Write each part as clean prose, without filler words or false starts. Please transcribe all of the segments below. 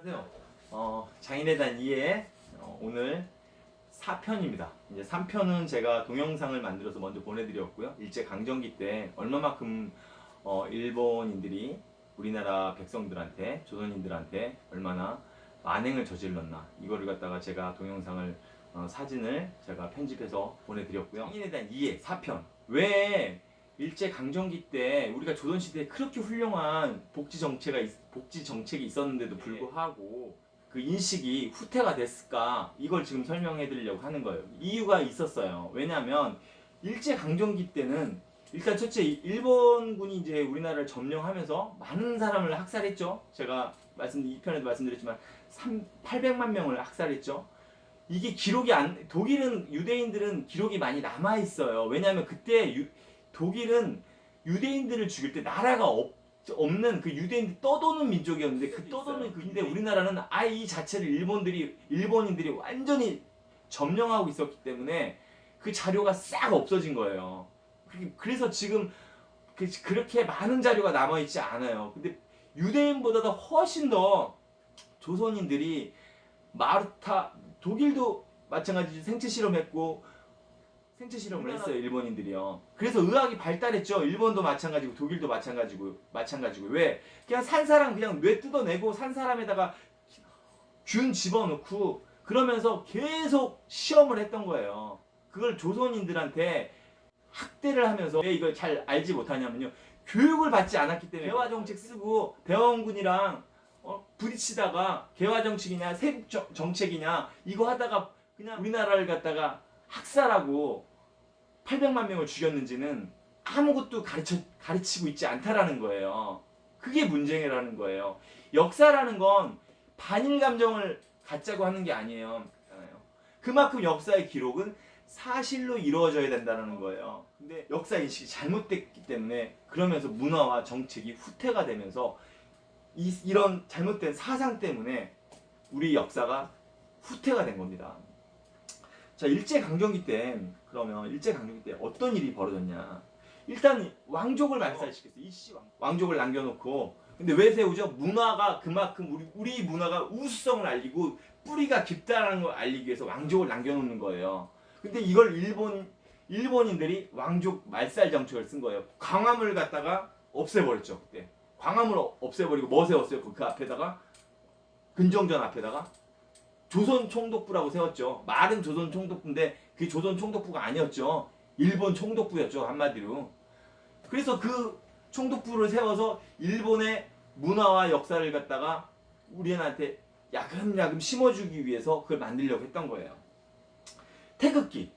안녕하세요. 장인의 단 2의 오늘 4편입니다. 이제 3편은 제가 동영상을 만들어서 먼저 보내드렸고요. 일제강점기 때 얼마만큼 일본인들이 우리나라 백성들한테, 조선인들한테 얼마나 만행을 저질렀나, 이거를 갖다가 제가 동영상을 사진을 제가 편집해서 보내드렸고요. 장인의 단 2의 4편. 왜 일제강점기 때 우리가 조선시대에 그렇게 훌륭한 복지 정책이 있었는데도 불구하고 그 인식이 후퇴가 됐을까, 이걸 지금 설명해 드리려고 하는 거예요. 이유가 있었어요. 왜냐하면 일제강점기 때는 일단 첫째, 일본군이 이제 우리나라를 점령하면서 많은 사람을 학살했죠. 제가 이 편에도 말씀드렸지만 800만 명을 학살했죠. 이게 독일은, 유대인들은 기록이 많이 남아 있어요. 왜냐하면 그때 독일은 유대인들을 죽일 때 나라가 없는 그 유대인들 떠도는 민족이었는데, 그 떠도는 근데 우리나라는 아예 이 자체를 일본인들이 완전히 점령하고 있었기 때문에 그 자료가 싹 없어진 거예요. 그래서 지금 그렇게 많은 자료가 남아있지 않아요. 근데 유대인보다도 훨씬 더 조선인들이 독일도 마찬가지로 생체 실험을 했어요, 일본인들이요. 그래서 의학이 발달했죠. 일본도 마찬가지고 독일도 마찬가지고. 왜? 그냥 산 사람 그냥 뇌 뜯어내고 산 사람에다가 균 집어넣고 그러면서 계속 시험을 했던 거예요. 그걸 조선인들한테 학대를 하면서, 왜 이걸 잘 알지 못하냐면요, 교육을 받지 않았기 때문에 개화정책 쓰고 대원군이랑 부딪히다가 개화정책이냐 세국정책이냐 이거 하다가 그냥 우리나라를 갖다가 학살하고 800만 명을 죽였는지는 아무것도 가르치고 있지 않다라는 거예요. 그게 문제라는 거예요. 역사라는 건 반일 감정을 갖자고 하는 게 아니에요. 그만큼 역사의 기록은 사실로 이루어져야 된다는 거예요. 근데 역사 인식이 잘못됐기 때문에, 그러면서 문화와 정책이 후퇴가 되면서 이런 잘못된 사상 때문에 우리 역사가 후퇴가 된 겁니다. 자, 일제강점기 때 어떤 일이 벌어졌냐. 일단 왕족을 말살시켰어요. 왕족을 남겨놓고. 근데 왜 세우죠? 문화가 그만큼 우리 문화가 우수성을 알리고 뿌리가 깊다는 걸 알리기 위해서 왕족을 남겨놓는 거예요. 근데 이걸 일본인들이 왕족 말살 정책을 쓴 거예요. 광화문을 갖다가 없애버렸죠. 그때 광화문을 없애버리고 뭐 세웠어요? 그 앞에다가, 근정전 앞에다가 조선 총독부라고 세웠죠. 말은 조선 총독부인데 그게 조선 총독부가 아니었죠. 일본 총독부였죠, 한마디로. 그래서 그 총독부를 세워서 일본의 문화와 역사를 갖다가 우리한테 야금야금 심어주기 위해서 그걸 만들려고 했던 거예요. 태극기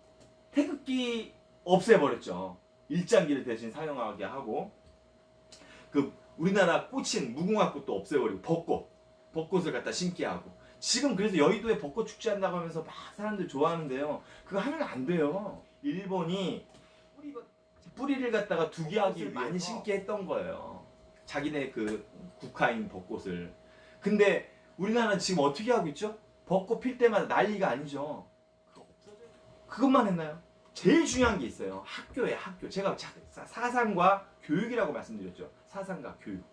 없애버렸죠. 일장기를 대신 사용하게 하고, 그 우리나라 꽃인 무궁화꽃도 없애버리고 벚꽃을 갖다 심게 하고. 지금 그래서 여의도에 벚꽃 축제 한다고 하면서 막 사람들 좋아하는데요. 그거 하면 안 돼요. 일본이 뿌리를 갖다가 두기하기 많이 심게 했던 거예요. 자기네 그 국화인 벚꽃을. 근데 우리나라는 지금 어떻게 하고 있죠? 벚꽃 필 때마다 난리가 아니죠. 그것만 했나요? 제일 중요한 게 있어요. 학교예요, 학교. 제가 사상과 교육이라고 말씀드렸죠. 사상과 교육.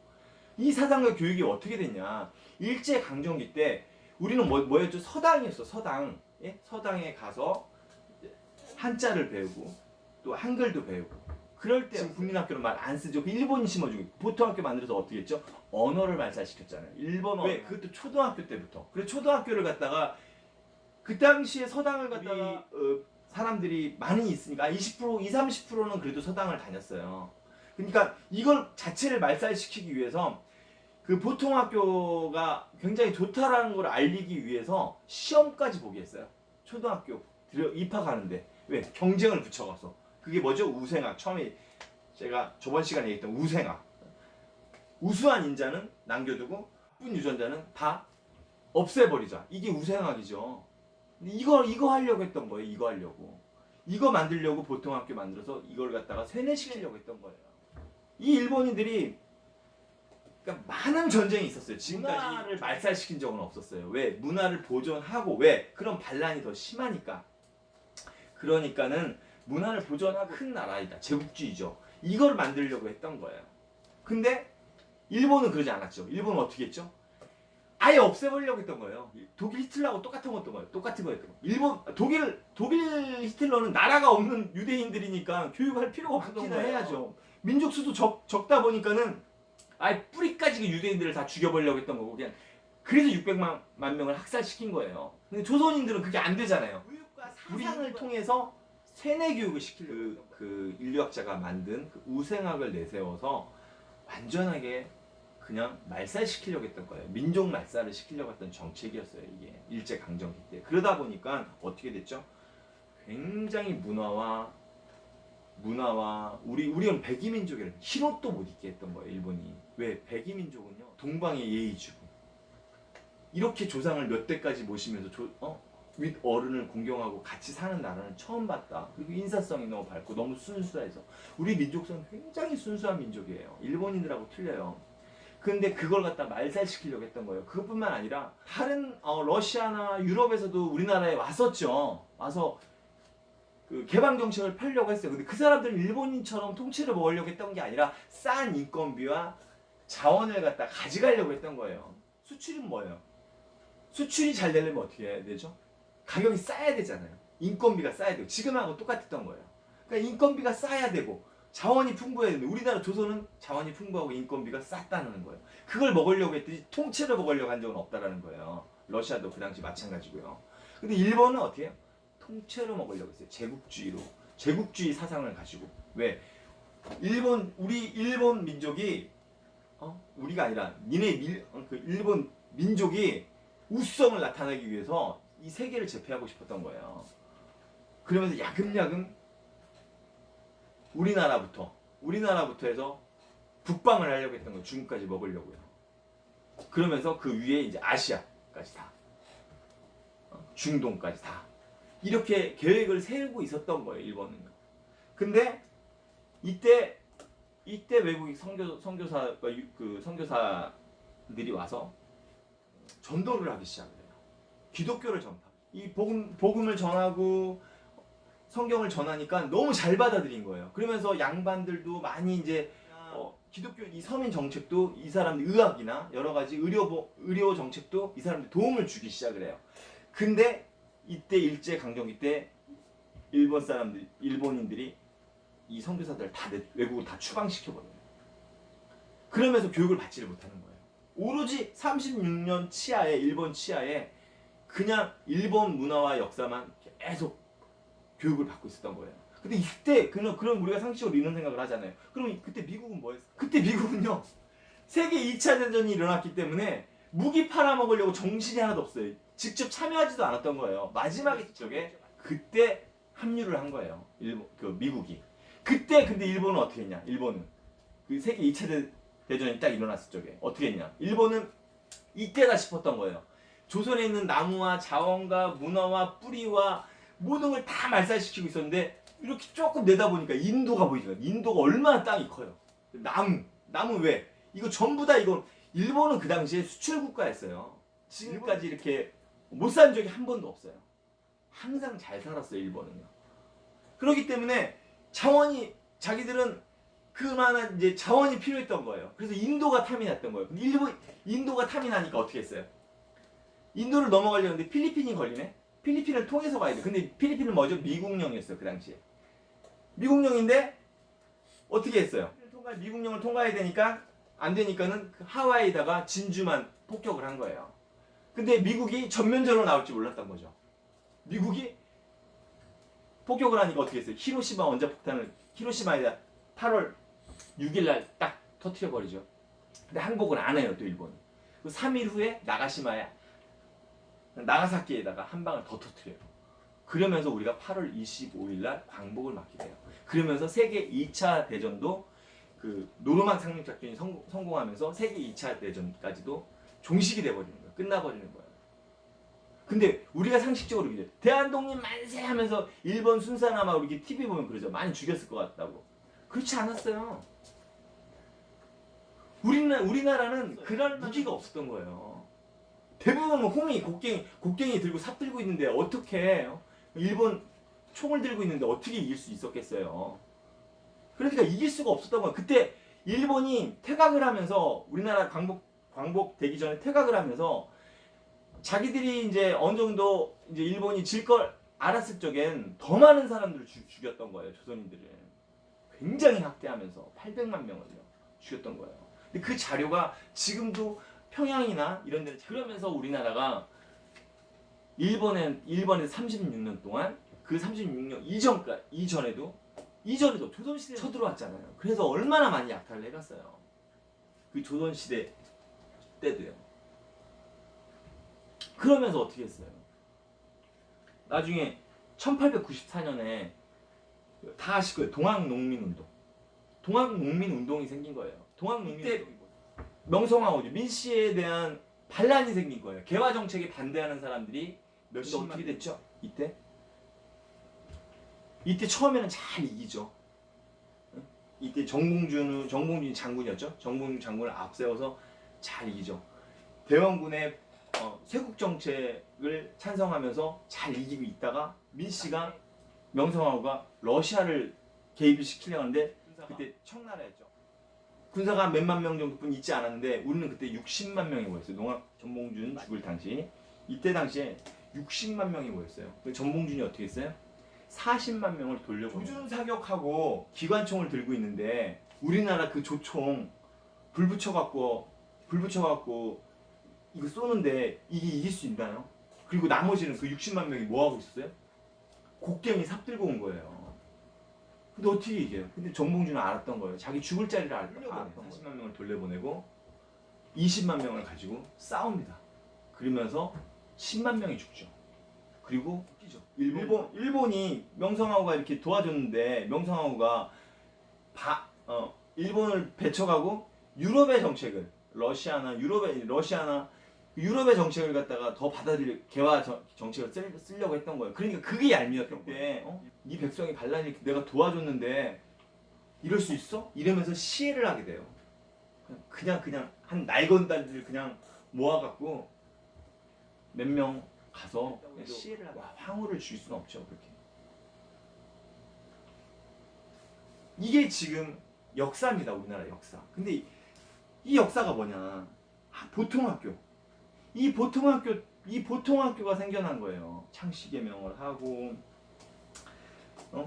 이 사상과 교육이 어떻게 됐냐. 일제강점기 때 우리는 뭐였죠? 서당이었어, 서당. 예? 서당에 가서 한자를 배우고 또 한글도 배우고. 그럴 때 국민학교는 말 안 쓰죠. 그 일본이 심어주고. 보통학교 만들어서 어떻게 했죠? 언어를 말살시켰잖아요. 일본어. 왜? 그것도 초등학교 때부터. 그래서 초등학교를 갖다가, 그 당시에 서당을 갖다가 사람들이 많이 있으니까 30%는 그래도 서당을 다녔어요. 그러니까 이걸 자체를 말살시키기 위해서 그 보통학교가 굉장히 좋다라는 걸 알리기 위해서 시험까지 보게 했어요. 초등학교 입학하는데. 왜? 경쟁을 붙여가서. 그게 뭐죠? 우생학. 처음에 제가 저번 시간에 얘기했던 우생학. 우수한 인자는 남겨두고 나쁜 유전자는 다 없애버리자. 이게 우생학이죠. 이거 하려고 했던 거예요. 이거 만들려고 보통학교 만들어서 이걸 갖다가 세뇌시키려고 했던 거예요. 이 일본인들이, 그러니까 많은 전쟁이 있었어요. 지금까지 문화를 말살시킨 적은 없었어요. 왜? 문화를 보존하고. 왜? 그런 반란이 더 심하니까. 그러니까는 문화를 보존하고, 큰 나라이다, 제국주의죠. 이걸 만들려고 했던 거예요. 근데 일본은 그러지 않았죠. 일본은 어떻게 했죠? 아예 없애버리려고 했던 거예요. 독일 히틀러하고 똑같은 거였던 거예요. 독일 히틀러는 나라가 없는 유대인들이니까 교육할 필요가 없었던 거예요. 해야죠. 민족 수도 적다 보니까는 아예 뿌리까지 그 유대인들을 다 죽여버리려고 했던 거고, 그냥 그래서 600만 명을 학살시킨 거예요. 근데 조선인들은 그게 안 되잖아요. 교육과 사상을 통해서 세뇌 교육을 시키려고 그 인류학자가 만든 그 우생학을 내세워서 완전하게 그냥 말살시키려고 했던 거예요. 민족 말살을 시키려고 했던 정책이었어요. 이게 일제강점기 때. 그러다 보니까 어떻게 됐죠? 굉장히 문화와 우리는 백이민족이라는 힐옷도 못 입게 했던 거예요. 일본이. 왜? 백이민족은요 동방의 예의주고 이렇게 조상을 몇 대까지 모시면서 윗 어른을 공경하고 같이 사는 나라는 처음 봤다. 그리고 인사성이 너무 밝고 너무 순수해서 우리 민족성은 굉장히 순수한 민족이에요. 일본인들하고 틀려요. 근데 그걸 갖다 말살시키려고 했던 거예요. 그것뿐만 아니라 다른 러시아나 유럽에서도 우리나라에 왔었죠. 와서 그 개방 정책을 펴려고 했어요. 근데 그 사람들은 일본인처럼 통치를 먹으려고 했던 게 아니라 싼 인건비와 자원을 갖다 가져가려고 했던 거예요. 수출은 뭐예요? 수출이 잘 되려면 어떻게 해야 되죠? 가격이 싸야 되잖아요. 인건비가 싸야 되고 지금하고 똑같았던 거예요. 그러니까 인건비가 싸야 되고 자원이 풍부해야 되는데 우리나라 조선은 자원이 풍부하고 인건비가 쌌다는 거예요. 그걸 먹으려고 했더니 통째로 먹으려고 한 적은 없다라는 거예요. 러시아도 그 당시 마찬가지고요. 근데 일본은 어떻게 해요? 통째로 먹으려고 했어요. 제국주의 사상을 가지고. 왜? 우리 일본 민족이 우리가 아니라 일본 민족이 우수성을 나타내기 위해서 이 세계를 제패하고 싶었던 거예요. 그러면서 야금야금 우리나라부터 해서 북방을 하려고 했던 거예요. 중국까지 먹으려고요. 그러면서 그 위에 이제 아시아까지 다, 중동까지 다 이렇게 계획을 세우고 있었던 거예요. 일본은요. 근데 이때 외국인 선교사들이 와서 전도를 하기 시작을 해요. 기독교를 전파. 이 복음을 전하고 성경을 전하니까 너무 잘 받아들인 거예요. 그러면서 양반들도 많이 이제 기독교 이 서민 정책도 이 사람들 의학이나 여러 가지 의료 정책도 이 사람들 도움을 주기 시작을 해요. 근데 이때 일제 강점기 때 일본인들이 이 선교사들을 다 외국으로 다 추방시켜 버려요. 그러면서 교육을 받지를 못하는 거예요. 오로지 36년 치하에 일본 치하에 그냥 일본 문화와 역사만 계속 교육을 받고 있었던 거예요. 근데 이때 그럼 우리가 상식적으로 이런 생각을 하잖아요. 그럼 그때 미국은 뭐 했어요? 그때 미국은요. 세계 2차 대전이 일어났기 때문에 무기 팔아먹으려고 정신이 하나도 없어요. 직접 참여하지도 않았던 거예요. 마지막에 쪽에 그때 합류를 한 거예요. 미국이. 그때 근데 일본은 어떻게 했냐? 일본은 그 세계 2차 대전이 딱 일어났을 적에 어떻게 했냐? 일본은 이때다 싶었던 거예요. 조선에 있는 나무와 자원과 문화와 뿌리와 모든 걸 다 말살시키고 있었는데 이렇게 조금 내다보니까 인도가 보이죠. 인도가 얼마나 땅이 커요. 나무 왜? 이거 전부 다 이거 일본은 그 당시에 수출 국가였어요. 지금까지 이렇게 못 산 적이 한 번도 없어요. 항상 잘 살았어요. 일본은요. 그렇기 때문에 자기들은 그만한 이제 자원이 필요했던 거예요. 그래서 인도가 탐이 났던 거예요. 근데 인도가 탐이 나니까 어떻게 했어요? 인도를 넘어가려는데 필리핀이 걸리네? 필리핀을 통해서 가야 돼. 근데 필리핀은 뭐죠? 미국령이었어요. 그 당시에. 미국령인데 어떻게 했어요? 미국령을 통과해야 되니까 안 되니까는 그 하와이에다가 진주만 폭격을 한 거예요. 근데 미국이 전면전으로 나올 줄 몰랐던 거죠. 미국이 폭격을 하니까 어떻게 했어요? 히로시마 원자폭탄을 히로시마에다 8월 6일 날 딱 터뜨려 버리죠. 근데 항복을 안 해요. 또 일본이. 3일 후에 나가사키에다가 한 방을 더 터뜨려요. 그러면서 우리가 8월 25일 날 광복을 맞게 돼요. 그러면서 세계 2차 대전도 그 노르망 상륙작전이 성공하면서 세계 2차 대전까지도 종식이 돼버리는 거예요. 끝나버리는 거예요. 근데 우리가 상식적으로 이제 대한독립 만세 하면서 일본 순사나마 우리 TV 보면 그러죠. 많이 죽였을 것 같다고. 그렇지 않았어요. 우리나라는 그럴 무기가 없었던 거예요. 대부분 홍이 곡괭이 들고 삽 들고 있는데 어떻게 일본 총을 들고 있는데 어떻게 이길 수 있었겠어요. 그러니까 이길 수가 없었던 거예요. 그때 일본이 퇴각을 하면서 우리나라 광복되기 전에 퇴각을 하면서 자기들이 이제 어느 정도 이제 일본이 질 걸 알았을 적엔 더 많은 사람들을 죽였던 거예요. 조선인들을 굉장히 학대하면서 800만 명을요 죽였던 거예요. 근데 그 자료가 지금도 평양이나 이런 데는 그러면서 우리나라가 일본에 36년 동안 그 36년 이전에도 조선시대에 쳐들어왔잖아요. 그래서 얼마나 많이 약탈을 해갔어요. 그 조선시대 때도요. 그러면서 어떻게 했어요? 나중에 1894년에 다 아실 거예요. 동학농민운동. 동학농민운동이 생긴 거예요. 동학농민운동이 뭐예요? 명성황후죠. 민씨에 대한 반란이 생긴 거예요. 개화 정책에 반대하는 사람들이 몇십만 어떻게 됐죠? 이때 처음에는 잘 이기죠. 이때 정봉준이 장군이었죠. 정봉준 장군을 앞세워서 잘 이기죠. 대원군의 쇄국 정책을 찬성하면서 잘 이기고 있다가 민씨가 명성황후가 러시아를 개입을 시키려고 하는데 그때 청나라였죠. 군사가 몇만 명 정도뿐 있지 않았는데 우리는 그때 60만 명이 모였어요. 농악 전봉준 죽을 당시 이때 당시에 60만 명이 모였어요. 전봉준이 어떻게 했어요? 40만 명을 돌려보내요. 조준 사격하고 기관총을 들고 있는데 우리나라 그 조총 불 붙여갖고 이거 쏘는데 이게 이길 수 있나요? 그리고 나머지는 그 60만 명이 뭐 하고 있었어요? 곡괭이 삽 들고 온 거예요. 근데 어떻게 이겨요? 근데 정봉준은 알았던 거예요. 자기 죽을 자리를 알았던 거예요. 40만 명을 돌려보내고 20만 명을 가지고 싸웁니다. 그러면서 10만 명이 죽죠. 그리고 일본이 명성황후가 이렇게 도와줬는데 명성황후가 일본을 배척하고 유럽의 정책을 유럽의 정책을 갖다가 더 개화 정책을 쓰려고 했던 거예요. 그러니까 그게 얄미웠던 거예요. 이 백성이 반란이 내가 도와줬는데 이럴 수 있어? 이러면서 시해를 하게 돼요. 그냥 한 날건달들 그냥 모아갖고 몇 명 가서 시해를 하고 황후를 줄 수는 없죠. 그렇게. 이게 지금 역사입니다. 우리나라 역사. 근데 이 역사가 뭐냐? 보통학교. 이 보통학교가 생겨난 거예요. 창씨개명을 하고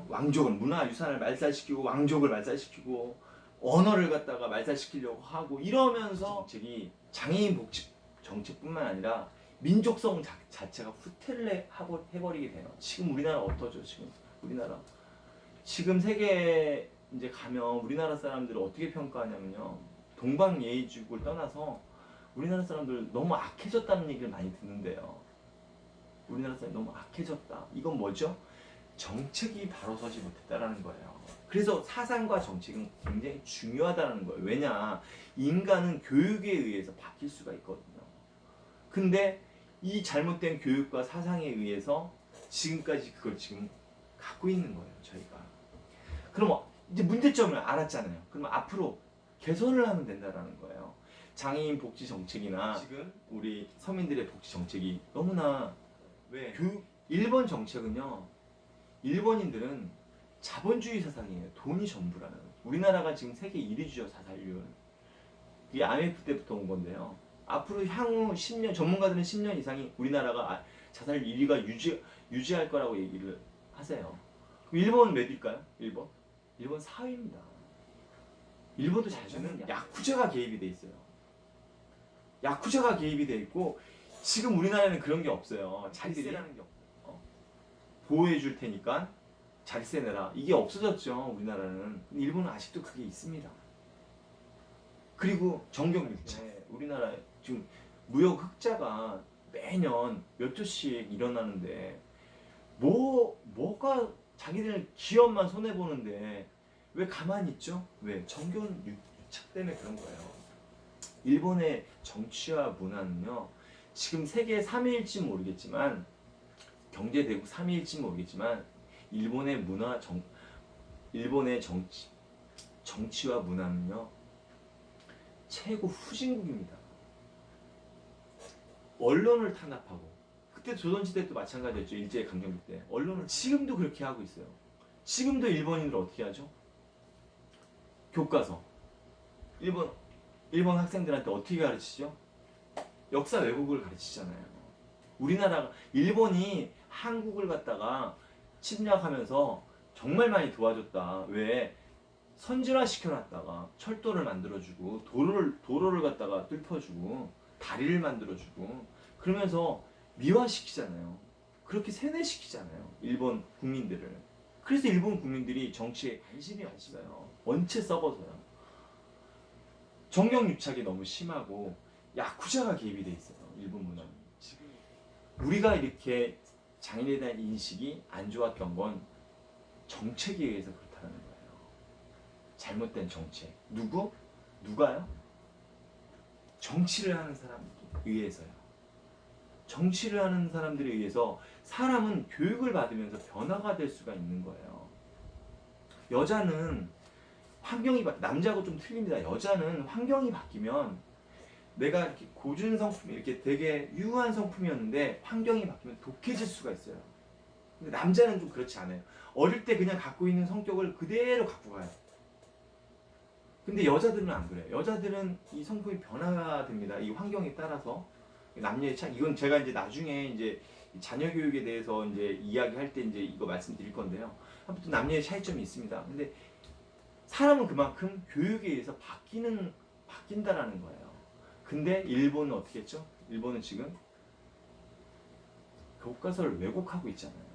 왕족을 문화유산을 말살시키고 왕족을 말살시키고 언어를 갖다가 말살시키려고 하고 이러면서 정책이 장애인 복지 정책뿐만 아니라 민족성 자체가 후퇴를 해버리게 돼요. 지금 우리나라 어떠죠? 지금 세계 이제 가면 우리나라 사람들을 어떻게 평가하냐면요. 동방예의주국을 떠나서 우리나라 사람들 너무 악해졌다는 얘기를 많이 듣는데요. 우리나라 사람이 너무 악해졌다. 이건 뭐죠? 정책이 바로 서지 못했다라는 거예요. 그래서 사상과 정책은 굉장히 중요하다는 거예요. 왜냐? 인간은 교육에 의해서 바뀔 수가 있거든요. 근데 이 잘못된 교육과 사상에 의해서 지금까지 그걸 지금 갖고 있는 거예요. 저희가. 그럼 이제 문제점을 알았잖아요. 그럼 앞으로 개선을 하면 된다라는 거예요. 장애인 복지 정책이나 지금 우리 서민들의 복지 정책이 너무나 일본 정책은요. 일본인들은 자본주의 사상이에요. 돈이 전부라는. 우리나라가 지금 세계 1위죠. 자살률. 이게 IMF 때부터 온 건데요. 앞으로 향후 10년 전문가들은 10년 이상이 우리나라가 자살률 1위가 유지할 거라고 얘기를 하세요. 일본은 몇일까요? 일본 4위입니다. 일본도 잘 되는 야쿠자가 개입이 돼 있어요. 야쿠자가 개입이 돼 있고 지금 우리나라에는 그런 게 없어요. 자리세라는 게 없어요. 보호해 줄 테니까 자리세 내라. 이게 없어졌죠. 우리나라는. 일본은 아직도 그게 있습니다. 그리고 정경유착. 우리나라에 지금 무역 흑자가 매년 몇 조씩 일어나는데 뭐가 자기들 기업만 손해보는데 왜 가만히 있죠? 왜? 정경유착 때문에 그런 거예요. 일본의 정치와 문화는요. 지금 세계 3위일지 모르겠지만 경제대국 3위일지 모르겠지만 일본의 정치와 문화는요. 최고 후진국입니다. 언론을 탄압하고 그때 조선시대도 마찬가지였죠. 일제강점기 때. 언론을 지금도 그렇게 하고 있어요. 지금도 일본인들 어떻게 하죠? 교과서. 일본 학생들한테 어떻게 가르치죠? 역사 왜곡을 가르치잖아요. 우리나라가 일본이 한국을 갖다가 침략하면서 정말 많이 도와줬다. 왜? 선진화 시켜놨다가 철도를 만들어주고 도로를 갖다가 뚫어주고 다리를 만들어주고 그러면서 미화시키잖아요. 그렇게 세뇌시키잖아요. 일본 국민들을. 그래서 일본 국민들이 정치에 관심이 없어요. 원체 썩어서요. 정경유착이 너무 심하고 야쿠자가 개입이 돼 있어요. 일본 문화는. 지금 우리가 이렇게 장인에 대한 인식이 안 좋았던 건 정책에 의해서 그렇다는 거예요. 잘못된 정책. 누가요? 정치를 하는 사람들에 의해서요. 정치를 하는 사람들에 의해서 사람은 교육을 받으면서 변화가 될 수가 있는 거예요. 여자는 남자하고 좀 틀립니다. 여자는 환경이 바뀌면 내가 이렇게 고준 성품, 이렇게 되게 유한 성품이었는데 환경이 바뀌면 독해질 수가 있어요. 근데 남자는 좀 그렇지 않아요. 어릴 때 그냥 갖고 있는 성격을 그대로 갖고 가요. 근데 여자들은 안 그래요. 여자들은 이 성품이 변화됩니다. 이 환경에 따라서. 남녀의 차이. 이건 제가 이제 나중에 이제 자녀 교육에 대해서 이제 이야기할 때 이제 이거 말씀드릴 건데요. 아무튼 남녀의 차이점이 있습니다. 근데 사람은 그만큼 교육에 의해서 바뀐다라는 거예요. 근데 일본은 어떻게 했죠? 일본은 지금 교과서를 왜곡하고 있잖아요.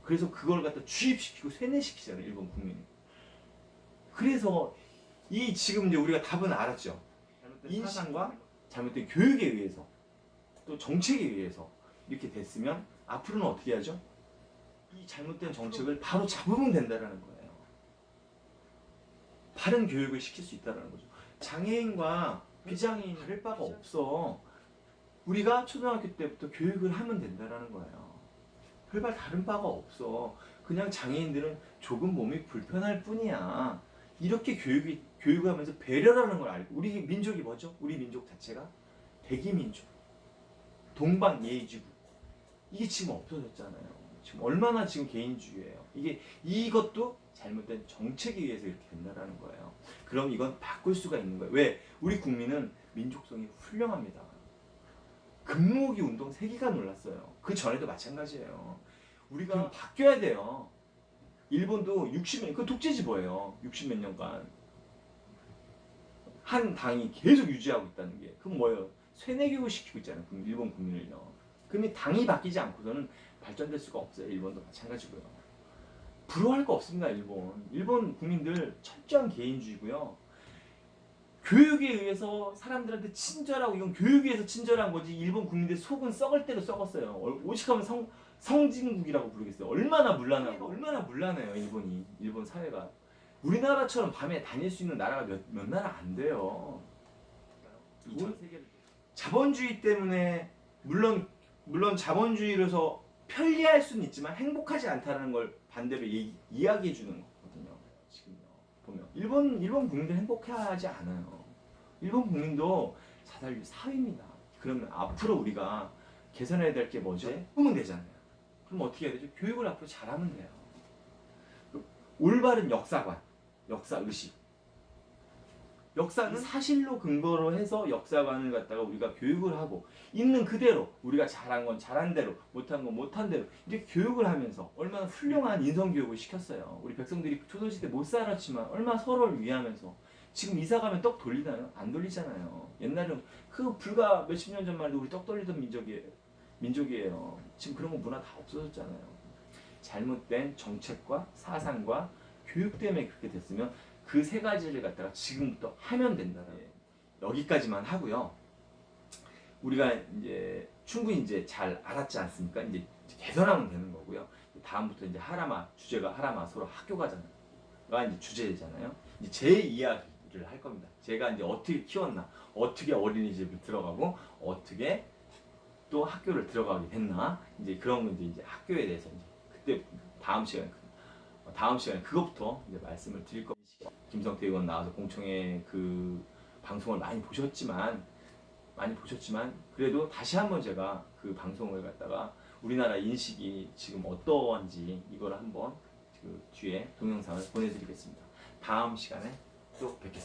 그래서 그걸 갖다 주입시키고 세뇌시키잖아요. 일본 국민이. 그래서 이 지금 이제 우리가 답은 알았죠. 잘못된 사상과 잘못된 교육에 의해서 또 정책에 의해서 이렇게 됐으면 앞으로는 어떻게 하죠? 이 잘못된 정책을 바로 잡으면 된다는 거예요. 바른 교육을 시킬 수 있다는 거죠. 장애인과 비장애인 다를 바가 없어. 우리가 초등학교 때부터 교육을 하면 된다는 거예요. 별반 다른 바가 없어. 그냥 장애인들은 조금 몸이 불편할 뿐이야. 이렇게 교육하면서 배려라는 걸 알고. 우리 민족이 뭐죠? 우리 민족 자체가 대기민족. 동방예의지국. 이게 지금 없어졌잖아요. 지금 얼마나 지금 개인주의예요. 이것도 잘못된 정책에 의해서 이렇게 된다는 거예요. 그럼 이건 바꿀 수가 있는 거예요. 왜? 우리 국민은 민족성이 훌륭합니다. 금모으기 운동 세계가 놀랐어요. 그 전에도 마찬가지예요. 우리가 바뀌어야 돼요. 일본도 60년, 그 독재지보예요. 60몇 년간. 한 당이 계속 유지하고 있다는 게. 그건 뭐예요? 세뇌교육을 시키고 있잖아요. 일본 국민을요. 그러면 당이 바뀌지 않고서는 발전될 수가 없어요. 일본도 마찬가지고요. 부러워할 거 없습니다. 일본 국민들 철저한 개인주의고요. 교육에 의해서 사람들한테 친절하고, 이건 교육에 의해서 친절한 거지. 일본 국민들 속은 썩을 대로 썩었어요. 오직하면 성진국이라고 부르겠어요. 얼마나 물란해요. 일본 사회가. 우리나라처럼 밤에 다닐 수 있는 나라가 몇 나라 안 돼요. 자본주의 때문에 물론 자본주의로서 편리할 수는 있지만 행복하지 않다는 걸 반대로 이야기해 주는 거거든요. 지금요. 보면 일본 국민들 행복하지 않아요. 일본 국민도 자살률 4위입니다. 그러면 앞으로 우리가 개선해야 될 게 뭐죠? 하면 되잖아요. 그럼 어떻게 해야 되죠? 교육을 앞으로 잘하면 돼요. 올바른 역사관, 역사의식. 역사는 사실로 근거로 해서 역사관을 갖다가 우리가 교육을 하고 있는 그대로 우리가 잘한 건 잘한 대로 못한 건 못한 대로 이렇게 교육을 하면서 얼마나 훌륭한 인성교육을 시켰어요. 우리 백성들이 조선시대 못 살았지만 얼마나 서로를 위하면서 지금 이사 가면 떡 돌리나요? 안 돌리잖아요. 옛날에는 그 불과 몇십 년 전만 해도 우리 떡 돌리던 민족이에요. 지금 그런 거 문화 다 없어졌잖아요. 잘못된 정책과 사상과 교육 때문에 그렇게 됐으면 그 세 가지를 갖다가 지금부터 하면 된다는 여기까지만 하고요. 우리가 이제 충분히 이제 잘 알았지 않습니까? 이제 개선하면 되는 거고요. 다음부터 이제 주제가 하라마 서로 학교 가잖아요.가 이제 주제잖아요. 이제 제 이야기를 할 겁니다. 제가 이제 어떻게 키웠나, 어떻게 어린이집을 들어가고, 어떻게 또 학교를 들어가게 됐나, 이제 그런 거 이제 학교에 대해서 이제 그때 다음 시간에 그것부터 이제 말씀을 드릴 겁니다. 김성태 의원 나와서 공청회 그 방송을 많이 보셨지만 그래도 다시 한번 제가 그 방송을 갖다가 우리나라 인식이 지금 어떠한지 이걸 한번 그 뒤에 동영상을 보내드리겠습니다. 다음 시간에 또 뵙겠습니다.